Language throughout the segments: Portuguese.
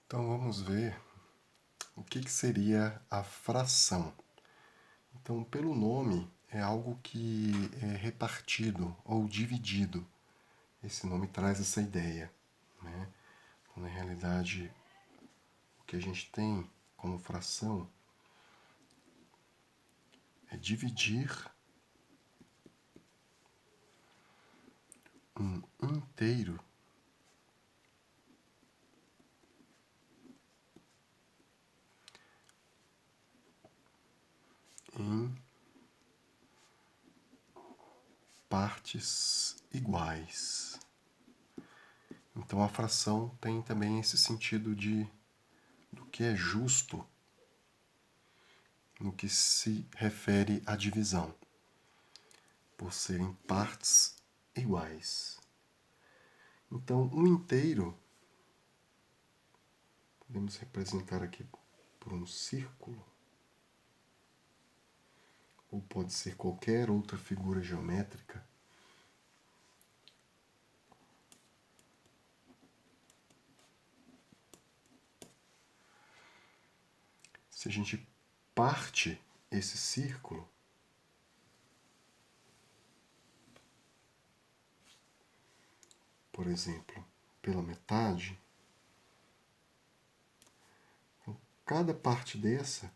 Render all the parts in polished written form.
Então vamos ver o que seria a fração. Então, pelo nome, é algo que é repartido ou dividido. Esse nome traz essa ideia, né? Então, na realidade, o que a gente tem como fração é dividir um inteiro em partes iguais. Então, a fração tem também esse sentido do que é justo no que se refere à divisão, por serem partes iguais. Então, um inteiro podemos representar aqui por um círculo, ou pode ser qualquer outra figura geométrica. Se a gente parte esse círculo, por exemplo, pela metade, cada parte dessa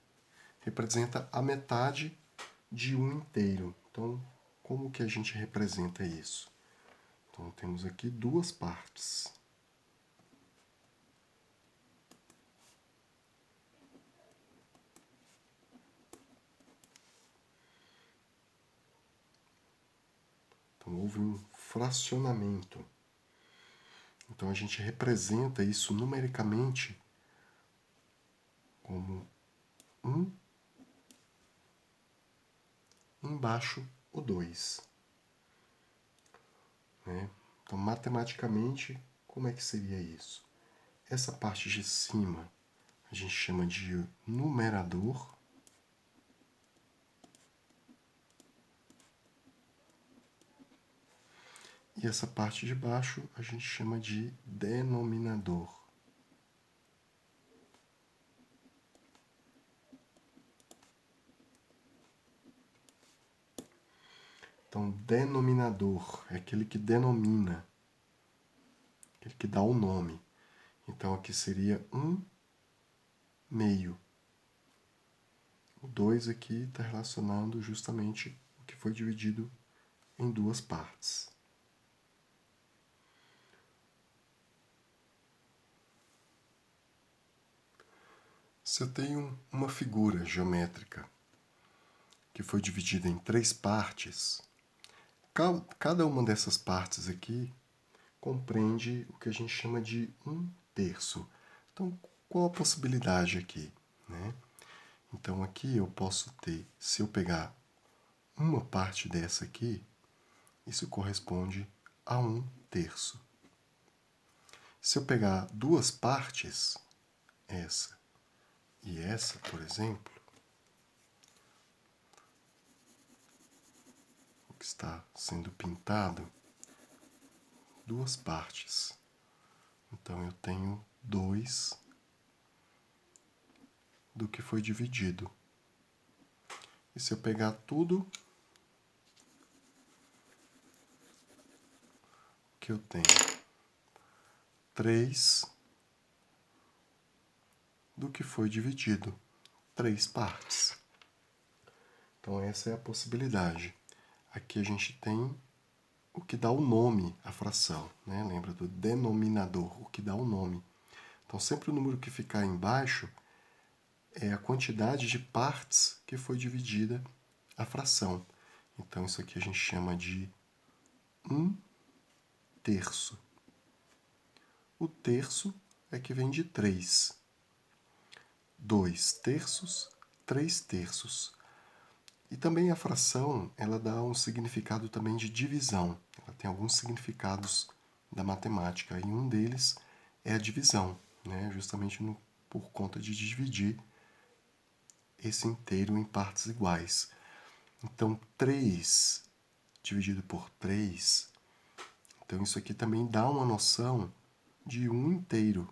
representa a metade de um inteiro. Então, como que a gente representa isso? Então, temos aqui duas partes. Então, houve um fracionamento. Então, a gente representa isso numericamente como 1 embaixo o 2. Né? Então, matematicamente, como é que seria isso? Essa parte de cima a gente chama de numerador. E essa parte de baixo a gente chama de denominador. Então, denominador é aquele que denomina, aquele que dá o nome. Então, aqui seria 1 meio. O 2 aqui está relacionando justamente o que foi dividido em duas partes. Se eu tenho uma figura geométrica que foi dividida em 3 partes, cada uma dessas partes aqui compreende o que a gente chama de 1/3. Então, qual a possibilidade aqui? Né? Então, aqui eu posso ter, se eu pegar uma parte dessa aqui, isso corresponde a 1/3. Se eu pegar duas partes, essa e essa, por exemplo, o que está sendo pintado, duas partes. Então, eu tenho 2 do que foi dividido. E se eu pegar tudo, o que eu tenho? 3 do que foi dividido. 3 partes. Então, essa é a possibilidade. Aqui a gente tem o que dá o nome à fração. Né? Lembra do denominador, o que dá o nome. Então, sempre o número que ficar embaixo é a quantidade de partes que foi dividida a fração. Então, isso aqui a gente chama de 1/3. O terço é que vem de 3. 2/3, 3/3. E também a fração, ela dá um significado também de divisão. Ela tem alguns significados da matemática, e um deles é a divisão, né? Justamente por conta de dividir esse inteiro em partes iguais. Então, 3 dividido por 3, então isso aqui também dá uma noção de um inteiro.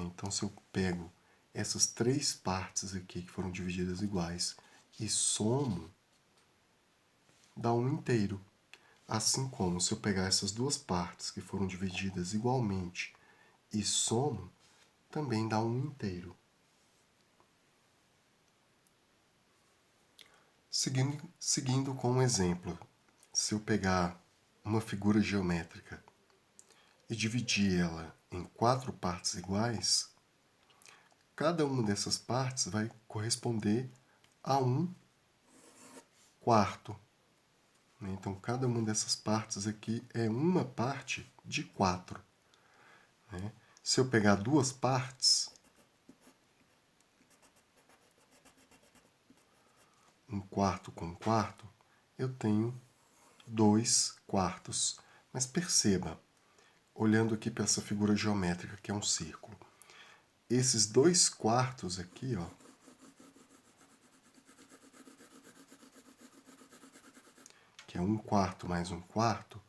Então, se eu pego essas 3 partes aqui que foram divididas iguais e somo, dá um inteiro. Assim como se eu pegar essas 2 partes que foram divididas igualmente e somo, também dá um inteiro. Seguindo com um exemplo, se eu pegar uma figura geométrica e dividir ela em 4 partes iguais, cada uma dessas partes vai corresponder a 1/4. Então, cada uma dessas partes aqui é uma parte de 4. Se eu pegar 2 partes, 1/4 com 1/4, eu tenho 2/4. Mas perceba, olhando aqui para essa figura geométrica, que é um círculo, esses 2/4 aqui, ó, que é 1/4 mais 1/4,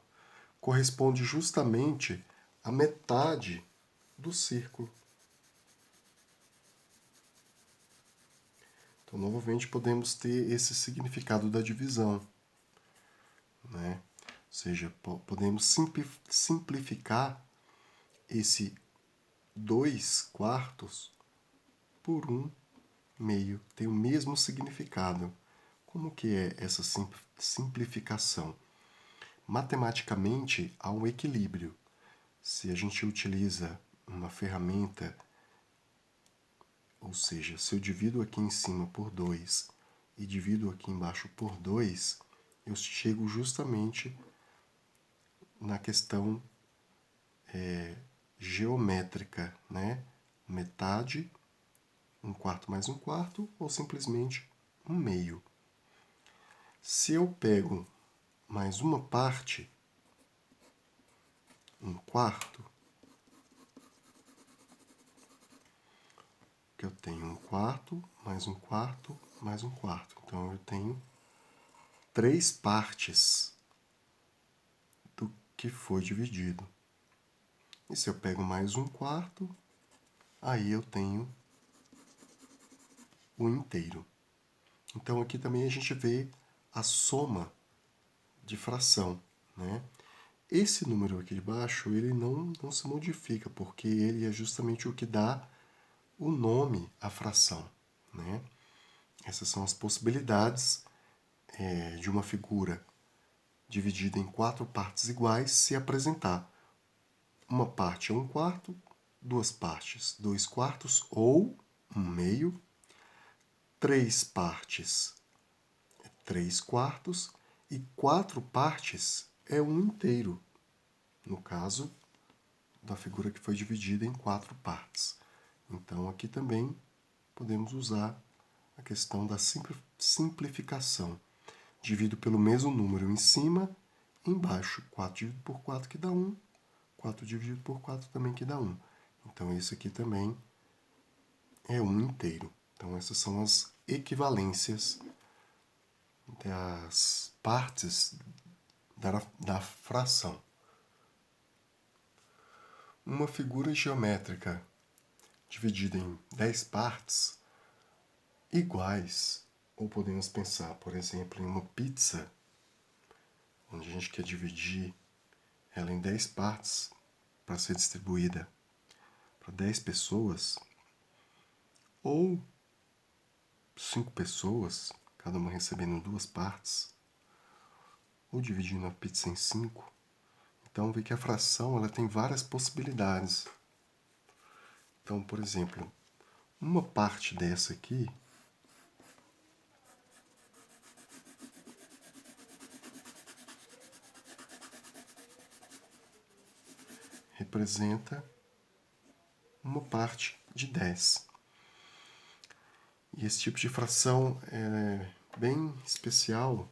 corresponde justamente à metade do círculo. Então, novamente, podemos ter esse significado da divisão, né? Ou seja, podemos simplificar esse 2/4 por 1/2. Tem o mesmo significado. Como que é essa simplificação? Matematicamente, há um equilíbrio. Se a gente utiliza uma ferramenta, ou seja, se eu divido aqui em cima por 2 e divido aqui embaixo por 2, eu chego justamente na questão geométrica, né? Metade, 1/4 mais 1/4, ou simplesmente 1/2. Se eu pego mais uma parte, 1/4, que eu tenho 1/4 mais 1/4 mais 1/4. Então, eu tenho 3 partes do que foi dividido. E se eu pego mais 1/4, aí eu tenho o inteiro. Então, aqui também a gente vê a soma de fração, né? Esse número aqui de baixo, ele não se modifica, porque ele é justamente o que dá o nome à fração, né? Essas são as possibilidades de uma figura dividida em 4 partes iguais se apresentar. Uma parte é 1/4, 2 partes 2/4 ou 1/2, 3 partes é 3/4 e 4 partes é 1/2, no caso da figura que foi dividida em 4 partes. Então, aqui também podemos usar a questão da simplificação. Divido pelo mesmo número em cima, embaixo. 4 dividido por 4 que dá 1. 4 dividido por 4 também que dá 1. Então, isso aqui também é 1/2. Então, essas são as equivalências das partes da fração. Uma figura geométrica dividida em 10 partes iguais, ou podemos pensar, por exemplo, em uma pizza, onde a gente quer dividir ela em 10 partes para ser distribuída para 10 pessoas, ou 5 pessoas, cada uma recebendo 2 partes, ou dividindo a pizza em 5. Então, vê que a fração ela tem várias possibilidades. Então, por exemplo, uma parte dessa aqui representa uma parte de 10. E esse tipo de fração é bem especial,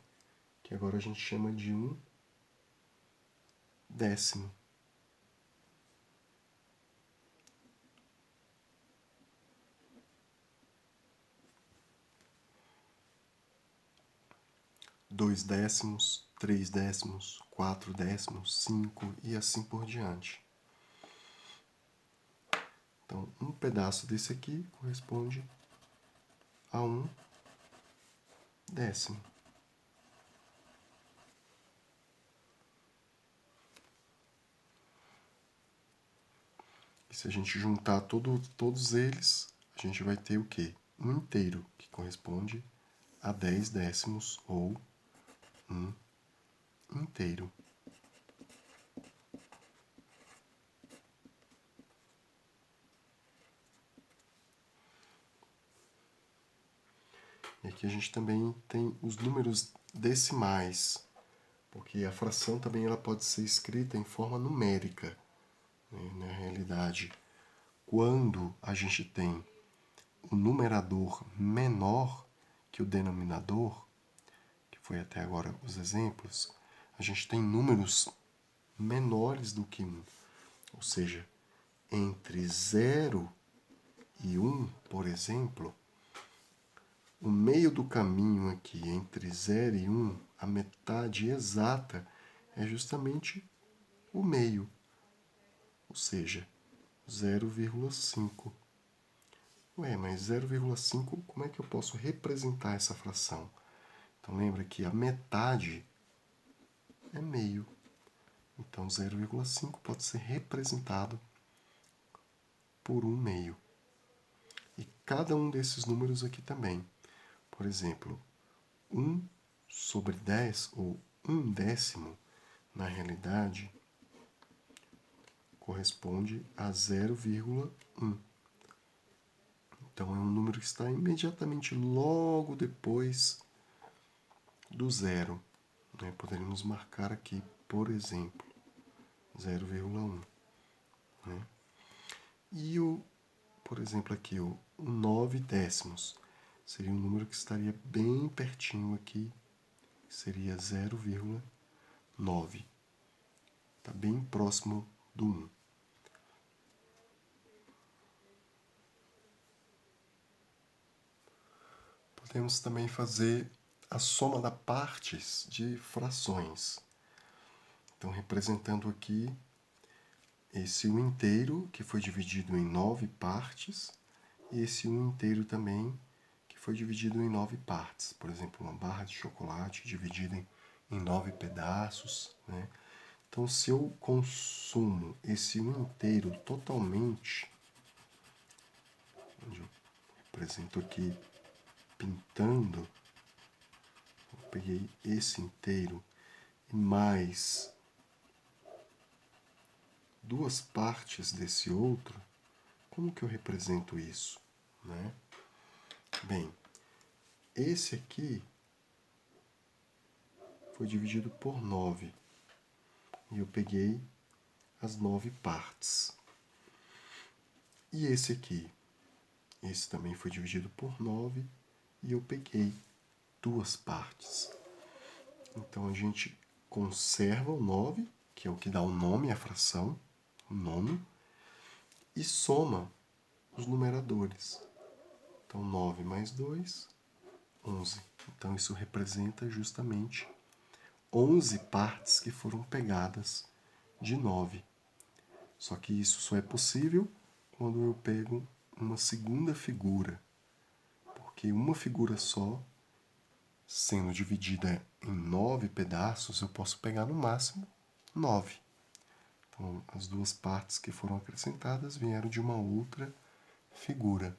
que agora a gente chama de 1/10. 2/10, 3/10, 4/10, 5 e assim por diante. Então, um pedaço desse aqui corresponde a 1/10. E se a gente juntar todos eles, a gente vai ter o quê? 1/, que corresponde a 10/10 ou 1/. E aqui a gente também tem os números decimais, porque a fração também ela pode ser escrita em forma numérica, né? Na realidade, quando a gente tem o numerador menor que o denominador, que foi até agora os exemplos, a gente tem números menores do que 1. Ou seja, entre 0 e 1, por exemplo, o meio do caminho aqui entre 0 e 1, a metade exata, é justamente o meio, ou seja, 0,5. Ué, mas 0,5, como é que eu posso representar essa fração? Então lembra que a metade é meio. Então 0,5 pode ser representado por 1 meio. E cada um desses números aqui também. Por exemplo, 1/10 ou 1/10, na realidade, corresponde a 0,1. Então é um número que está imediatamente logo depois do zero. Né? Poderíamos marcar aqui, por exemplo, 0,1. Né? E por exemplo, aqui o 9/10 seria um número que estaria bem pertinho aqui, seria 0,9. Está bem próximo do 1. Podemos também fazer a soma das partes de frações. Então, representando aqui esse 1 inteiro, que foi dividido em 9 partes, e esse 1 inteiro também, que foi dividido em 9 partes. Por exemplo, uma barra de chocolate dividida em 9 pedaços. Né? Então, se eu consumo esse 1 inteiro totalmente, onde eu represento aqui pintando, eu peguei esse inteiro e mais 2 partes desse outro, como que eu represento isso? Né? Bem, esse aqui foi dividido por 9 e eu peguei as 9 partes. E esse aqui, esse também foi dividido por 9 e eu peguei 2 partes. Então a gente conserva o 9, que é o que dá o nome à fração, o nono, e soma os numeradores. Então 9 mais 2, 11. Então isso representa justamente 11 partes que foram pegadas de 9. Só que isso só é possível quando eu pego uma segunda figura, porque uma figura só, sendo dividida em 9 pedaços, eu posso pegar no máximo 9. Então, as 2 partes que foram acrescentadas vieram de uma outra figura.